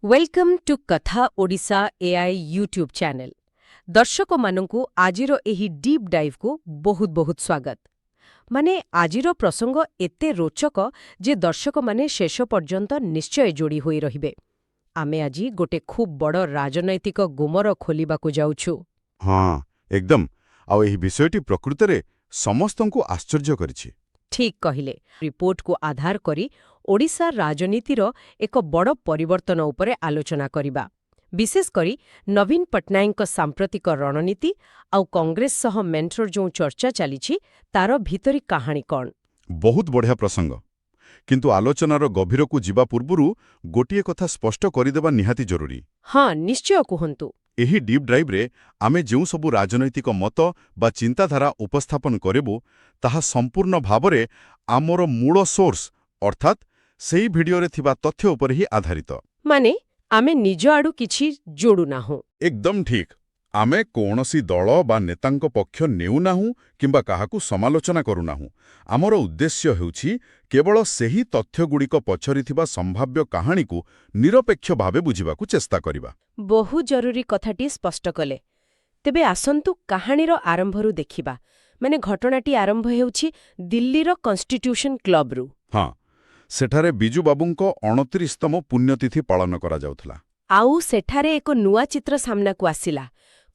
Welcome to କଥା Odisha AI YouTube channel. ଦର୍ଶକମାନଙ୍କୁ ଆଜିର ଏହି ଡିପ୍ ଡାଇଭ୍କୁ ବହୁତ ବହୁତ ସ୍ୱାଗତ। ମାନେ ଆଜିର ପ୍ରସଙ୍ଗ ଏତେ ରୋଚକ ଯେ ଦର୍ଶକମାନେ ଶେଷ ପର୍ଯ୍ୟନ୍ତ ନିଶ୍ଚୟ ଯୋଡ଼ି ହୋଇ ରହିବେ। ଆମେ ଆଜି ଗୋଟେ ଖୁବ୍ ବଡ଼ ରାଜନୈତିକ ଗୁମର ଖୋଲିବାକୁ ଯାଉଛୁ। ହଁ, ଏକଦମ। ଆଉ ଏହି ବିଷୟଟି ପ୍ରକୃତରେ ସମସ୍ତଙ୍କୁ ଆଶ୍ଚର୍ଯ୍ୟ କରିଛି। ଠିକ୍ କହିଲେ। ରିପୋର୍ଟକୁ ଆଧାର କରି ଓଡ଼ିଶା ରାଜନୀତିର ଏକ ବଡ଼ ପରିବର୍ତ୍ତନ ଉପରେ ଆଲୋଚନା କରିବା। ବିଶେଷ କରି ନବୀନ ପଟ୍ଟନାୟକଙ୍କ ସାମ୍ପ୍ରତିକ ରଣନୀତି ଆଉ କଂଗ୍ରେସ ସହ ମେଣ୍ଟର ଯେଉଁ ଚର୍ଚ୍ଚା ଚାଲିଛି ତାର ଭିତରି କାହାଣୀ କ'ଣ। ବହୁତ ବଢ଼ିଆ ପ୍ରସଙ୍ଗ। କିନ୍ତୁ ଆଲୋଚନାର ଗଭୀରକୁ ଯିବା ପୂର୍ବରୁ ଗୋଟିଏ କଥା ସ୍ପଷ୍ଟ କରିଦେବା ନିହାତି ଜରୁରୀ। ହଁ, ନିଶ୍ଚୟ କୁହନ୍ତୁ। ଏହି ଡିପ୍ ଡ୍ରାଇଭ୍ରେ ଆମେ ଯେଉଁ ସବୁ ରାଜନୈତିକ ମତ ବା ଚିନ୍ତାଧାରା ଉପସ୍ଥାପନ କରିବୁ ତାହା ସମ୍ପୂର୍ଣ୍ଣ ଭାବରେ ଆମର ମୂଳ ସୋର୍ସ ଅର୍ଥାତ୍ ସେହି ଭିଡିଓରେ ଥିବା ତଥ୍ୟ ଉପରେ ହିଁ ଆଧାରିତ। ମାନେ ଆମେ ନିଜ ଆଡ଼ୁ କିଛି ଯୋଡ଼ୁନାହୁଁ। ଏକଦମ ଠିକ୍। ଆମେ କୌଣସି ଦଳ ବା ନେତାଙ୍କ ପକ୍ଷ ନେଉନାହୁଁ କିମ୍ବା କାହାକୁ ସମାଲୋଚନା କରୁନାହୁଁ। ଆମର ଉଦ୍ଦେଶ୍ୟ ହେଉଛି କେବଳ ସେହି ତଥ୍ୟଗୁଡ଼ିକ ପଛରେ ଥିବା ସମ୍ଭାବ୍ୟ କାହାଣୀକୁ ନିରପେକ୍ଷ ଭାବେ ବୁଝିବାକୁ ଚେଷ୍ଟା କରିବା। ବହୁ ଜରୁରୀ କଥାଟି ସ୍ପଷ୍ଟ କଲେ। ତେବେ ଆସନ୍ତୁ କାହାଣୀର ଆରମ୍ଭରୁ ଦେଖିବା। ମାନେ ଘଟଣାଟି ଆରମ୍ଭ ହେଉଛି ଦିଲ୍ଲୀର କନଷ୍ଟିଟ୍ୟୁସନ କ୍ଲବରୁ। ହଁ, ସେଠାରେ ବିଜୁବାବୁଙ୍କ 29ତମ ପୁଣ୍ୟତିଥି ପାଳନ କରାଯାଉଥିଲା। ଆଉ ସେଠାରେ ଏକ ନୂଆ ଚିତ୍ର ସାମ୍ନାକୁ ଆସିଲା।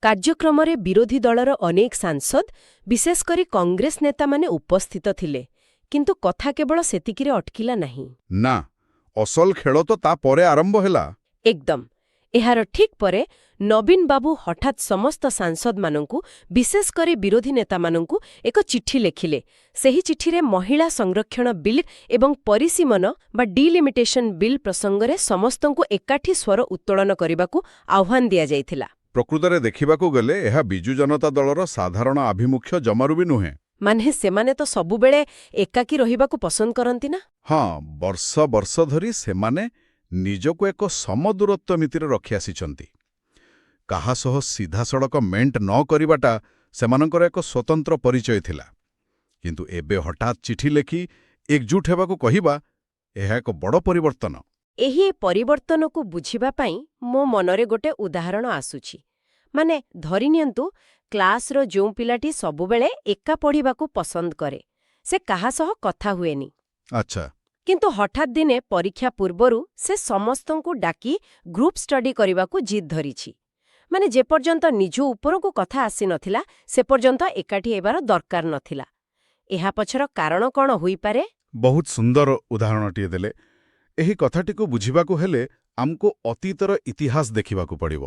କାର୍ଯ୍ୟକ୍ରମରେ ବିରୋଧୀ ଦଳର ଅନେକ ସାଂସଦ, ବିଶେଷ କରି କଂଗ୍ରେସ ନେତାମାନେ ଉପସ୍ଥିତ ଥିଲେ। କିନ୍ତୁ କଥା କେବଳ ସେତିକିରେ ଅଟକିଲା ନାହିଁ। ନା, ଅସଲ ଖେଳ ତ ତା ପରେ ଆରମ୍ଭ ହେଲା। ଏକଦମ। ଏହାର ଠିକ୍ ପରେ ନବୀନ ବାବୁ ହଠାତ୍ ସମସ୍ତ ସାଂସଦମାନଙ୍କୁ, ବିଶେଷ କରି ବିରୋଧୀ ନେତାମାନଙ୍କୁ ଏକ ଚିଠି ଲେଖିଲେ। ସେହି ଚିଠିରେ ମହିଳା ସଂରକ୍ଷଣ ବିଲ୍ ଏବଂ ପରିସୀମନ ବା ଡିଲିମିଟେସନ ବିଲ୍ ପ୍ରସଙ୍ଗରେ ସମସ୍ତଙ୍କୁ ଏକାଠି ସ୍ୱର ଉତ୍ତୋଳନ କରିବାକୁ ଆହ୍ୱାନ ଦିଆଯାଇଥିଲା। ପ୍ରକୃତରେ ଦେଖିବାକୁ ଗଲେ ଏହା ବିଜୁ ଜନତା ଦଳର ସାଧାରଣ ଆଭିମୁଖ୍ୟ ଜମାରୁ ବି ନୁହେଁ। ମାନେ ସେମାନେ ତ ସବୁବେଳେ ଏକାକୀ ରହିବାକୁ ପସନ୍ଦ କରନ୍ତି ନା? ହଁ, ବର୍ଷ ବର୍ଷ ଧରି ସେମାନେ ନିଜକୁ ଏକ ସମଦୂରତ୍ୱ ନୀତିରେ ରଖିଆସିଛନ୍ତି। କାହା ସହ ସିଧାସଳଖ ମେଣ୍ଟ ନ କରିବାଟା ସେମାନଙ୍କର ଏକ ସ୍ୱତନ୍ତ୍ର ପରିଚୟ ଥିଲା। କିନ୍ତୁ ଏବେ ହଠାତ୍ ଚିଠି ଲେଖି ଏକଜୁଟ ହେବାକୁ କହିବା, ଏହା ଏକ ବଡ଼ ପରିବର୍ତ୍ତନ। ଏହି ପରିବର୍ତ୍ତନକୁ ବୁଝିବା ପାଇଁ ମୋ ମନରେ ଗୋଟେ ଉଦାହରଣ ଆସୁଛି। ମାନେ ଧରିନିଅନ୍ତୁ, କ୍ଲାସର ଯେଉଁ ପିଲାଟି ସବୁବେଳେ ଏକା ପଢ଼ିବାକୁ ପସନ୍ଦ କରେ, ସେ କାହା ସହ କଥା ହୁଏନି। ଆଚ୍ଛା। କିନ୍ତୁ ହଠାତ୍ ଦିନେ ପରୀକ୍ଷା ପୂର୍ବରୁ ସେ ସମସ୍ତଙ୍କୁ ଡାକି ଗ୍ରୁପ୍ ଷ୍ଟଡି କରିବାକୁ ଜିଦ୍ ଧରିଛି। ମାନେ ଯେପର୍ଯ୍ୟନ୍ତ ନିଜ ଉପରକୁ କଥା ଆସିନଥିଲା ସେ ପର୍ଯ୍ୟନ୍ତ ଏକାଠି ହେବାର ଦରକାର ନଥିଲା। ଏହା ପଛର କାରଣ କ'ଣ ହୋଇପାରେ? ବହୁତ ସୁନ୍ଦର ଉଦାହରଣଟିଏ ଦେଲେ। ଏହି କଥାଟିକୁ ବୁଝିବାକୁ ହେଲେ ଆମକୁ ଅତୀତର ଇତିହାସ ଦେଖିବାକୁ ପଡ଼ିବ।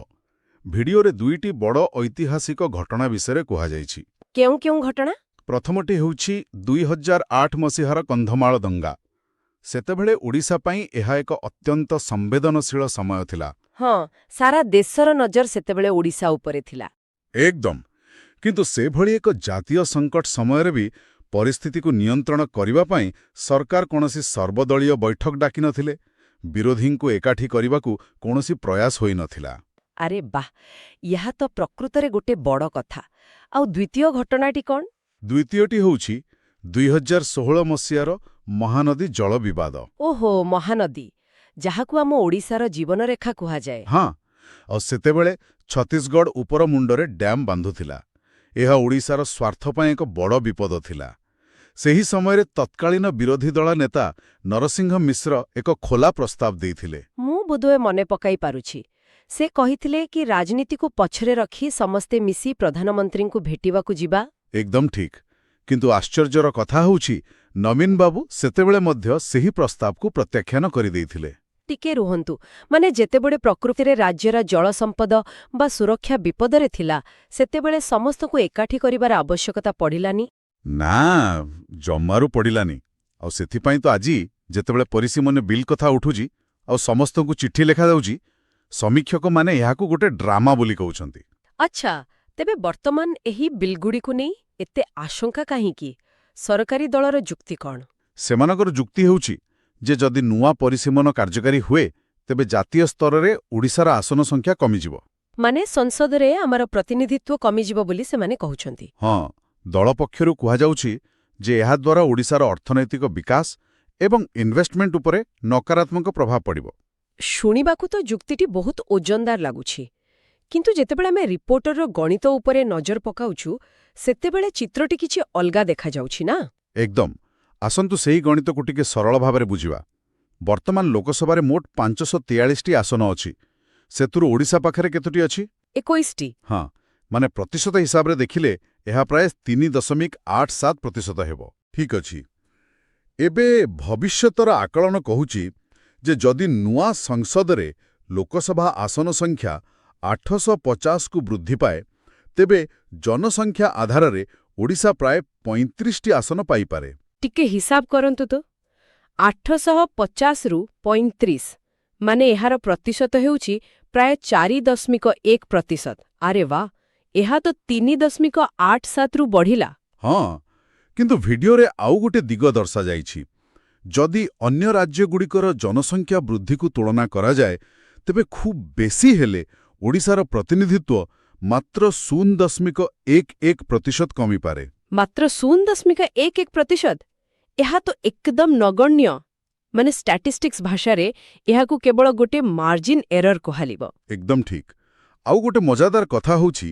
ଭିଡିଓରେ ଦୁଇଟି ବଡ଼ ଐତିହାସିକ ଘଟଣା ବିଷୟରେ କୁହାଯାଇଛି। କେଉଁ କେଉଁ ଘଟଣା? ପ୍ରଥମଟି ହେଉଛି 2008 ମସିହାର କନ୍ଧମାଳ ଦଙ୍ଗା। ସେତେବେଳେ ଓଡ଼ିଶା ପାଇଁ ଏହା ଏକ ଅତ୍ୟନ୍ତ ସମ୍ବେଦନଶୀଳ ସମୟ ଥିଲା। ହଁ, ସାରା ଦେଶର ନଜର ସେତେବେଳେ ଓଡ଼ିଶା ଉପରେ ଥିଲା। ଏକଦମ। କିନ୍ତୁ ସେଭଳି ଏକ ଜାତୀୟ ସଙ୍କଟ ସମୟରେ ବି ପରିସ୍ଥିତିକୁ ନିୟନ୍ତ୍ରଣ କରିବା ପାଇଁ ସରକାର କୌଣସି ସର୍ବଦଳୀୟ ବୈଠକ ଡାକିନଥିଲେ। ବିରୋଧୀଙ୍କୁ ଏକାଠି କରିବାକୁ କୌଣସି ପ୍ରୟାସ ହୋଇନଥିଲା। ଆରେ ବାଃ, ଏହା ତ ପ୍ରକୃତରେ ଗୋଟେ ବଡ଼ କଥା। ଆଉ ଦ୍ୱିତୀୟ ଘଟଣାଟି କ'ଣ? ଦ୍ୱିତୀୟଟି ହେଉଛି 2016 ମସିହାର ମହାନଦୀ ଜଳ ବିବାଦ। ଓହୋ, ମହାନଦୀ, ଯାହାକୁ ଆମ ଓଡ଼ିଶାର ଜୀବନରେଖା କୁହାଯାଏ। ହଁ, ଆଉ ସେତେବେଳେ ଛତିଶଗଡ଼ ଉପର ମୁଣ୍ଡରେ ଡ୍ୟାମ୍ ବାନ୍ଧୁଥିଲା। ଏହା ଓଡ଼ିଶାର ସ୍ୱାର୍ଥ ପାଇଁ ଏକ ବଡ଼ ବିପଦ ଥିଲା। ସେହି ସମୟରେ ତତ୍କାଳୀନ ବିରୋଧୀ ଦଳ ନେତା ନରସିଂହ ମିଶ୍ର ଏକ ଖୋଲା ପ୍ରସ୍ତାବ ଦେଇଥିଲେ। ମୁଁ ବୋଧହୁଏ ମନେ ପକାଇ ପାରୁଛି। ସେ କହିଥିଲେ କି ରାଜନୀତିକୁ ପଛରେ ରଖି ସମସ୍ତେ ମିଶି ପ୍ରଧାନମନ୍ତ୍ରୀଙ୍କୁ ଭେଟିବାକୁ ଯିବା। ଏକଦମ ଠିକ୍। କିନ୍ତୁ ଆଶ୍ଚର୍ଯ୍ୟର କଥା ହେଉଛି ନବୀନ ବାବୁ ସେତେବେଳେ ମଧ୍ୟ ସେହି ପ୍ରସ୍ତାବକୁ ପ୍ରତ୍ୟାଖ୍ୟାନ କରିଦେଇଥିଲେ। ଟିକେ ରୁହନ୍ତୁ, ମାନେ ଯେତେବେଳେ ପ୍ରକୃତିରେ ରାଜ୍ୟର ଜଳ ସମ୍ପଦ ବା ସୁରକ୍ଷା ବିପଦରେ ଥିଲା, ସେତେବେଳେ ସମସ୍ତଙ୍କୁ ଏକାଠି କରିବାର ଆବଶ୍ୟକତା ପଡ଼ିଲାନି? ନା, ଜମାରୁ ପଡ଼ିଲାନି। ଆଉ ସେଥିପାଇଁ ତ ଆଜି ଯେତେବେଳେ ପରିସୀମନ ବିଲ୍ କଥା ଉଠୁଛି ଆଉ ସମସ୍ତଙ୍କୁ ଚିଠି ଲେଖାଯାଉଛି, ସମୀକ୍ଷକମାନେ ଏହାକୁ ଗୋଟେ ଡ୍ରାମା ବୋଲି କହୁଛନ୍ତି। ଆଚ୍ଛା, ତେବେ ବର୍ତ୍ତମାନ ଏହି ବିଲ୍ଗୁଡ଼ିକୁ ନେଇ ଏତେ ଆଶଙ୍କା କାହିଁକି? ସରକାରୀ ଦଳର ଯୁକ୍ତି କ'ଣ? ସେମାନଙ୍କର ଯୁକ୍ତି ହେଉଛି ଯେ ଯଦି ନୂଆ ପରିସୀମନ କାର୍ଯ୍ୟକାରୀ ହୁଏ ତେବେ ଜାତୀୟ ସ୍ତରରେ ଓଡ଼ିଶାର ଆସନ ସଂଖ୍ୟା କମିଯିବ। ମାନେ ସଂସଦରେ ଆମର ପ୍ରତିନିଧିତ୍ୱ କମିଯିବ ବୋଲି ସେମାନେ କହୁଛନ୍ତି। ହଁ, ଦଳ ପକ୍ଷରୁ କୁହାଯାଉଛି ଯେ ଏହାଦ୍ୱାରା ଓଡ଼ିଶାର ଅର୍ଥନୈତିକ ବିକାଶ ଏବଂ ଇନଭେଷ୍ଟମେଣ୍ଟ ଉପରେ ନକାରାତ୍ମକ ପ୍ରଭାବ ପଡ଼ିବ। ଶୁଣିବାକୁ ତ ଯୁକ୍ତିଟି ବହୁତ ଓଜନଦାର ଲାଗୁଛି, କିନ୍ତୁ ଯେତେବେଳେ ଆମେ ରିପୋର୍ଟର ଗଣିତ ଉପରେ ନଜର ପକାଉଛୁ ସେତେବେଳେ ଚିତ୍ରଟି କିଛି ଅଲଗା ଦେଖାଯାଉଛି ନା? ଏକଦମ। ଆସନ୍ତୁ ସେହି ଗଣିତକୁ ଟିକେ ସରଳ ଭାବରେ ବୁଝିବା। ବର୍ତ୍ତମାନ ଲୋକସଭାରେ ମୋଟ 543ଟି ଆସନ ଅଛି। ସେଥିରୁ ଓଡ଼ିଶା ପାଖରେ କେତୋଟି ଅଛି? 21ଟି। ହଁ, ମାନେ ପ୍ରତିଶତ ହିସାବରେ ଦେଖିଲେ ଏହା ପ୍ରାୟ 3.87% ହେବ। ଠିକ୍ ଅଛି। ଏବେ ଭବିଷ୍ୟତର ଆକଳନ କହୁଛି ଯେ ଯଦି ନୂଆ ସଂସଦରେ ଲୋକସଭା ଆସନ ସଂଖ୍ୟା 850କୁ ବୃଦ୍ଧି ପାଏ, ତେବେ ଜନସଂଖ୍ୟା ଆଧାରରେ ଓଡ଼ିଶା ପ୍ରାୟ 35ଟି ଆସନ ପାଇପାରେ। ଟିକେ ହିସାବ କରନ୍ତୁ ତ। 850ରୁ 35, ମାନେ ଏହାର ପ୍ରତିଶତ ହେଉଛି ପ୍ରାୟ 4.1%। ଆରେ ବା, ଏହା ତ 3.87ରୁ ବଢ଼ିଲା। ହଁ, କିନ୍ତୁ ଭିଡିଓରେ ଆଉ ଗୋଟେ ଦିଗ ଦର୍ଶାଯାଇଛି। ଯଦି ଅନ୍ୟ ରାଜ୍ୟଗୁଡ଼ିକର ଜନସଂଖ୍ୟା ବୃଦ୍ଧିକୁ ତୁଳନା କରାଯାଏ, ତେବେ ଖୁବ୍ ବେଶୀ ହେଲେ ଓଡ଼ିଶାର ପ୍ରତିନିଧିତ୍ୱ ମାତ୍ର 0.11% କମିପାରେ। ମାତ୍ର 0.11%? ଏହା ତ ଏକଦମ ନଗଣ୍ୟ। ମାନେ ଷ୍ଟାଟିଷ୍ଟିକ୍ସ ଭାଷାରେ ଏହାକୁ କେବଳ ଗୋଟେ ମାର୍ଜିନ୍ ଏରର କୁହାଯିବ। ଏକଦମ ଠିକ୍। ଆଉ ଗୋଟେ ମଜାଦାର କଥା ହେଉଛି,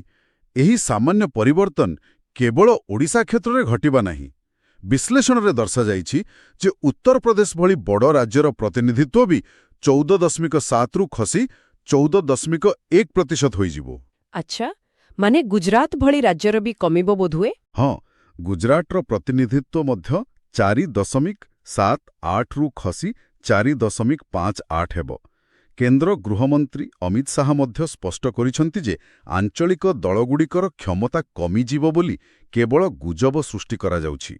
ଏହି ସାମାନ୍ୟ ପରିବର୍ତ୍ତନ କେବଳ ଓଡ଼ିଶା କ୍ଷେତ୍ରରେ ଘଟିବା ନାହିଁ। ବିଶ୍ଳେଷଣରେ ଦର୍ଶାଯାଇଛି ଯେ ଉତ୍ତରପ୍ରଦେଶ ଭଳି ବଡ଼ ରାଜ୍ୟର ପ୍ରତିନିଧିତ୍ୱ ବି 14.7ରୁ ଖସି 14.1% ହୋଇଯିବ। ଆଚ୍ଛା, ମାନେ ଗୁଜରାତ ଭଳି ରାଜ୍ୟର ବି କମିବ ବୋଧହୁଏ? ହଁ, ଗୁଜରାଟର ପ୍ରତିନିଧିତ୍ୱ ମଧ୍ୟ 4.78ରୁ ଖସି 4.58 ହେବ। କେନ୍ଦ୍ର ଗୃହମନ୍ତ୍ରୀ ଅମିତ ଶାହା ମଧ୍ୟ ସ୍ପଷ୍ଟ କରିଛନ୍ତି ଯେ ଆଞ୍ଚଳିକ ଦଳଗୁଡ଼ିକର କ୍ଷମତା କମିଯିବ ବୋଲି କେବଳ ଗୁଜବ ସୃଷ୍ଟି କରାଯାଉଛି।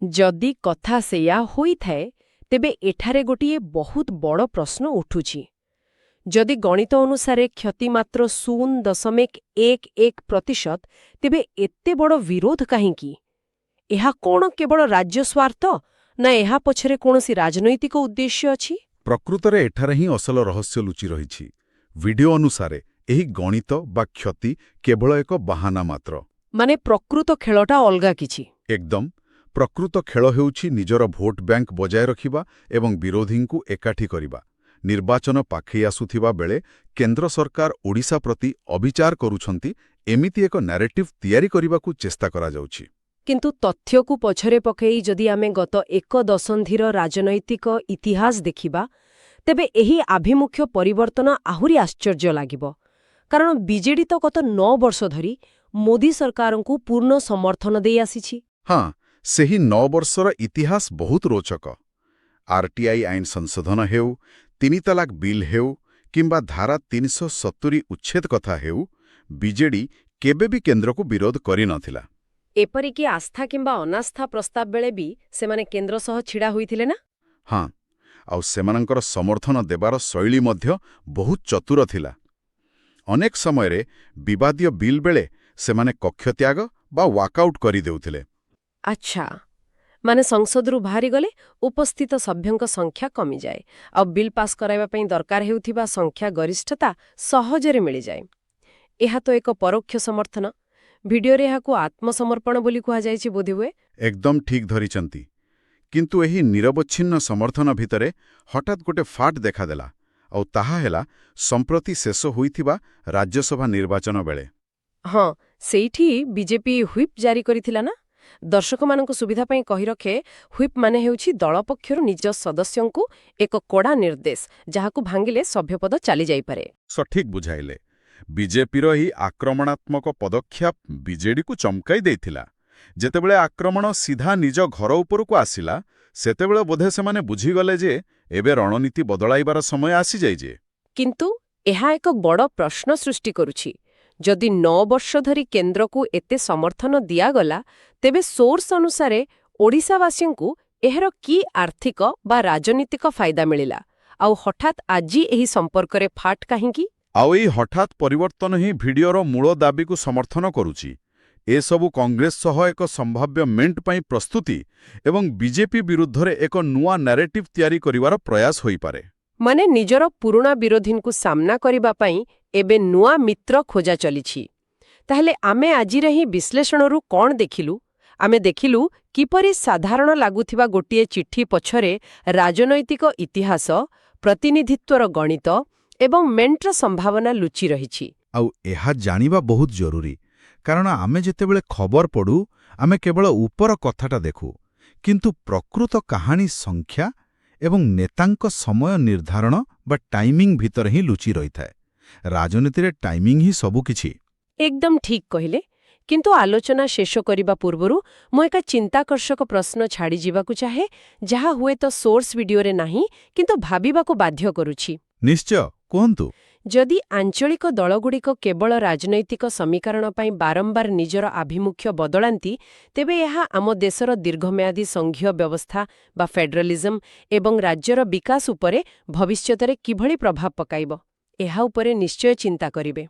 ଯଦି କଥା ସେଇଆ ହୋଇଥାଏ, ତେବେ ଏଠାରେ ଗୋଟିଏ ବହୁତ ବଡ଼ ପ୍ରଶ୍ନ ଉଠୁଛି। ଯଦି ଗଣିତ ଅନୁସାରେ କ୍ଷତି ମାତ୍ର 0.11%, ତେବେ ଏତେ ବଡ଼ ବିରୋଧ କାହିଁକି? ଏହା କ'ଣ କେବଳ ରାଜ୍ୟ ସ୍ୱାର୍ଥ, ନା ଏହା ପଛରେ କୌଣସି ରାଜନୈତିକ ଉଦ୍ଦେଶ୍ୟ ଅଛି? ପ୍ରକୃତରେ ଏଠାରେ ହିଁ ଅସଲ ରହସ୍ୟ ଲୁଚି ରହିଛି। ଭିଡିଓ ଅନୁସାରେ ଏହି ଗଣିତ ବା କ୍ଷତି କେବଳ ଏକ ବାହାନା ମାତ୍ର। ମାନେ ପ୍ରକୃତ ଖେଳଟା ଅଲଗା କିଛି। ଏକଦମ। ପ୍ରକୃତ ଖେଳ ହେଉଛି ନିଜର ଭୋଟ ବ୍ୟାଙ୍କ ବଜାୟ ରଖିବା ଏବଂ ବିରୋଧୀଙ୍କୁ ଏକାଠି କରିବା। ନିର୍ବାଚନ ପାଖେଇ ଆସୁଥିବା ବେଳେ କେନ୍ଦ୍ର ସରକାର ଓଡ଼ିଶା ପ୍ରତି ଅବିଚାର କରୁଛନ୍ତି, ଏମିତି ଏକ ନ୍ୟାରେଟିଭ୍ ତିଆରି କରିବାକୁ ଚେଷ୍ଟା କରାଯାଉଛି। କିନ୍ତୁ ତଥ୍ୟକୁ ପଛରେ ପକାଇ ଯଦି ଆମେ ଗତ ଏକ ଦଶନ୍ଧିର ରାଜନୈତିକ ଇତିହାସ ଦେଖିବା, ତେବେ ଏହି ଆଭିମୁଖ୍ୟ ପରିବର୍ତ୍ତନ ଆହୁରି ଆଶ୍ଚର୍ଯ୍ୟ ଲାଗିବ। କାରଣ ବିଜେଡି ତ ଗତ 9 ବର୍ଷ ଧରି ମୋଦି ସରକାରଙ୍କୁ ପୂର୍ଣ୍ଣ ସମର୍ଥନ ଦେଇ ଆସିଛି। ହଁ, ସେହି 9 ବର୍ଷର ଇତିହାସ ବହୁତ ରୋଚକ। ଆର୍ଟିଆଇ ଆଇନ ସଂଶୋଧନ ହେଉ, 3 ତଲାକ ବିଲ୍ ହେଉ କିମ୍ବା ଧାରା 370 ଉଚ୍ଛେଦ କଥା ହେଉ, ବିଜେଡି କେବେ ବି କେନ୍ଦ୍ରକୁ ବିରୋଧ କରିନଥିଲା। ଏପରିକି ଆସ୍ଥା କିମ୍ବା ଅନାସ୍ଥା ପ୍ରସ୍ତାବ ବେଳେ ବି ସେମାନେ କେନ୍ଦ୍ର ସହ ଛିଡ଼ା ହୋଇଥିଲେ ନା? ହଁ, ଆଉ ସେମାନଙ୍କର ସମର୍ଥନ ଦେବାର ଶୈଳୀ ମଧ୍ୟ ବହୁତ ଚତୁର ଥିଲା। ଅନେକ ସମୟରେ ବିବାଦୀୟ ବିଲ୍ ବେଳେ ସେମାନେ କକ୍ଷତ୍ୟାଗ ବା ୱାକଆଉଟ୍ କରିଦେଉଥିଲେ। ଆଚ୍ଛା, ମାନେ ସଂସଦରୁ ବାହାରିଗଲେ ଉପସ୍ଥିତ ସଭ୍ୟଙ୍କ ସଂଖ୍ୟା କମିଯାଏ, ଆଉ ବିଲ୍ ପାସ୍ କରାଇବା ପାଇଁ ଦରକାର ହେଉଥିବା ସଂଖ୍ୟା ଗରିଷ୍ଠତା ସହଜରେ ମିଳିଯାଏ। ଏହା ତ ଏକ ପରୋକ୍ଷ ସମର୍ଥନ। ଭିଡିଓରେ ଏହାକୁ ଆତ୍ମସମର୍ପଣ ବୋଲି କୁହାଯାଇଛି ବୋଧହୁଏ। ଏକଦମ ଠିକ୍ ଧରିଛନ୍ତି। କିନ୍ତୁ ଏହି ନିରବଚ୍ଛିନ୍ନ ସମର୍ଥନ ଭିତରେ ହଠାତ୍ ଗୋଟେ ଫାଟ ଦେଖାଦେଲା, ଆଉ ତାହା ହେଲା ସମ୍ପ୍ରତି ଶେଷ ହୋଇଥିବା ରାଜ୍ୟସଭା ନିର୍ବାଚନ ବେଳେ। ହଁ, ସେଇଠି ବିଜେପି ହ୍ୱିପ୍ ଜାରି କରିଥିଲା ନା? ଦର୍ଶକମାନଙ୍କ ସୁବିଧା ପାଇଁ କହି ରଖେ, ହ୍ୱିପ୍ ମାନେ ହେଉଛି ଦଳ ପକ୍ଷରୁ ନିଜ ସଦସ୍ୟଙ୍କୁ ଏକ କଡ଼ା ନିର୍ଦ୍ଦେଶ, ଯାହାକୁ ଭାଙ୍ଗିଲେ ସଭ୍ୟପଦ ଚାଲିଯାଇପାରେ। ସଠିକ୍ ବୁଝାଇଲେ। ବିଜେପିର ଏହି ଆକ୍ରମଣାତ୍ମକ ପଦକ୍ଷେପ ବିଜେଡିକୁ ଚମକାଇ ଦେଇଥିଲା। ଯେତେବେଳେ ଆକ୍ରମଣ ସିଧା ନିଜ ଘର ଉପରକୁ ଆସିଲା, ସେତେବେଳେ ବୋଧେ ସେମାନେ ବୁଝିଗଲେ ଯେ ଏବେ ରଣନୀତି ବଦଳାଇବାର ସମୟ ଆସିଯାଇଛି। କିନ୍ତୁ ଏହା ଏକ ବଡ଼ ପ୍ରଶ୍ନ ସୃଷ୍ଟି କରୁଛି। ଯଦି 9 ବର୍ଷ ଧରି କେନ୍ଦ୍ରକୁ ଏତେ ସମର୍ଥନ ଦିଆଗଲା, ତେବେ ସୋର୍ସ ଅନୁସାରେ ଓଡ଼ିଶାବାସୀଙ୍କୁ ଏହାର କି ଆର୍ଥିକ ବା ରାଜନୀତିକ ଫାଇଦା ମିଳିଲା? ଆଉ ହଠାତ୍ ଆଜି ଏହି ସମ୍ପର୍କରେ ଫାଟ କାହିଁକି? ଆଉ ଏହି ହଠାତ୍ ପରିବର୍ତ୍ତନ ହିଁ ଭିଡିଓର ମୂଳ ଦାବିକୁ ସମର୍ଥନ କରୁଛି। ଏସବୁ କଂଗ୍ରେସ ସହ ଏକ ସମ୍ଭାବ୍ୟ ମେଣ୍ଟ ପାଇଁ ପ୍ରସ୍ତୁତି ଏବଂ ବିଜେପି ବିରୁଦ୍ଧରେ ଏକ ନୂଆ ନ୍ୟାରେଟିଭ୍ ତିଆରି କରିବାର ପ୍ରୟାସ ହୋଇପାରେ। ମାନେ ନିଜର ପୁରୁଣା ବିରୋଧୀଙ୍କୁ ସାମ୍ନା କରିବା ପାଇଁ ଏବେ ନୂଆ ମିତ୍ର ଖୋଜା ଚାଲିଛି। ତାହେଲେ ଆମେ ଆଜିର ହିଁ ବିଶ୍ଳେଷଣରୁ କ'ଣ ଦେଖିଲୁ? ଆମେ ଦେଖିଲୁ କିପରି ସାଧାରଣ ଲାଗୁଥିବା ଗୋଟିଏ ଚିଠି ପଛରେ ରାଜନୈତିକ ଇତିହାସ, ପ୍ରତିନିଧିତ୍ୱର ଗଣିତ ଏବଂ ମେଣ୍ଟର ସମ୍ଭାବନା ଲୁଚି ରହିଛି। ଆଉ ଏହା ଜାଣିବା ବହୁତ ଜରୁରୀ, କାରଣ ଆମେ ଯେତେବେଳେ ଖବର ପଢ଼ୁ ଆମେ କେବଳ ଉପର କଥାଟା ଦେଖୁ, କିନ୍ତୁ ପ୍ରକୃତ କାହାଣୀ ସଂଖ୍ୟା ଏବଂ ନେତାଙ୍କ ସମୟ ନିର୍ଦ୍ଧାରଣ ବା ଟାଇମିଂ ଭିତରେ ହିଁ ଲୁଚି ରହିଥାଏ। ରାଜନୀତିରେ ଟାଇମିଂ ହିଁ ସବୁକିଛି। ଏକଦମ ଠିକ୍ କହିଲେ। କିନ୍ତୁ ଆଲୋଚନା ଶେଷ କରିବା ପୂର୍ବରୁ ମୁଁ ଏକ ଚିନ୍ତାକର୍ଷକ ପ୍ରଶ୍ନ ଛାଡ଼ିଯିବାକୁ ଚାହେଁ, ଯାହା ହୁଏତ ସୋର୍ସ ଭିଡିଓରେ ନାହିଁ କିନ୍ତୁ ଭାବିବାକୁ ବାଧ୍ୟ କରୁଛି। ନିଶ୍ଚୟ, କୁହନ୍ତୁ। ଯଦି ଆଞ୍ଚଳିକ ଦଳଗୁଡ଼ିକ କେବଳ ରାଜନୈତିକ ସମୀକରଣ ପାଇଁ ବାରମ୍ବାର ନିଜର ଆଭିମୁଖ୍ୟ ବଦଳାନ୍ତି, ତେବେ ଏହା ଆମ ଦେଶର ଦୀର୍ଘମେୟାଦୀ ସଂଘୀୟ ବ୍ୟବସ୍ଥା ବା ଫେଡରାଲିଜମ ଏବଂ ରାଜ୍ୟର ବିକାଶ ଉପରେ ଭବିଷ୍ୟତରେ କିଭଳି ପ୍ରଭାବ ପକାଇବ, ଏହା ଉପରେ ନିଶ୍ଚୟ ଚିନ୍ତା କରିବେ।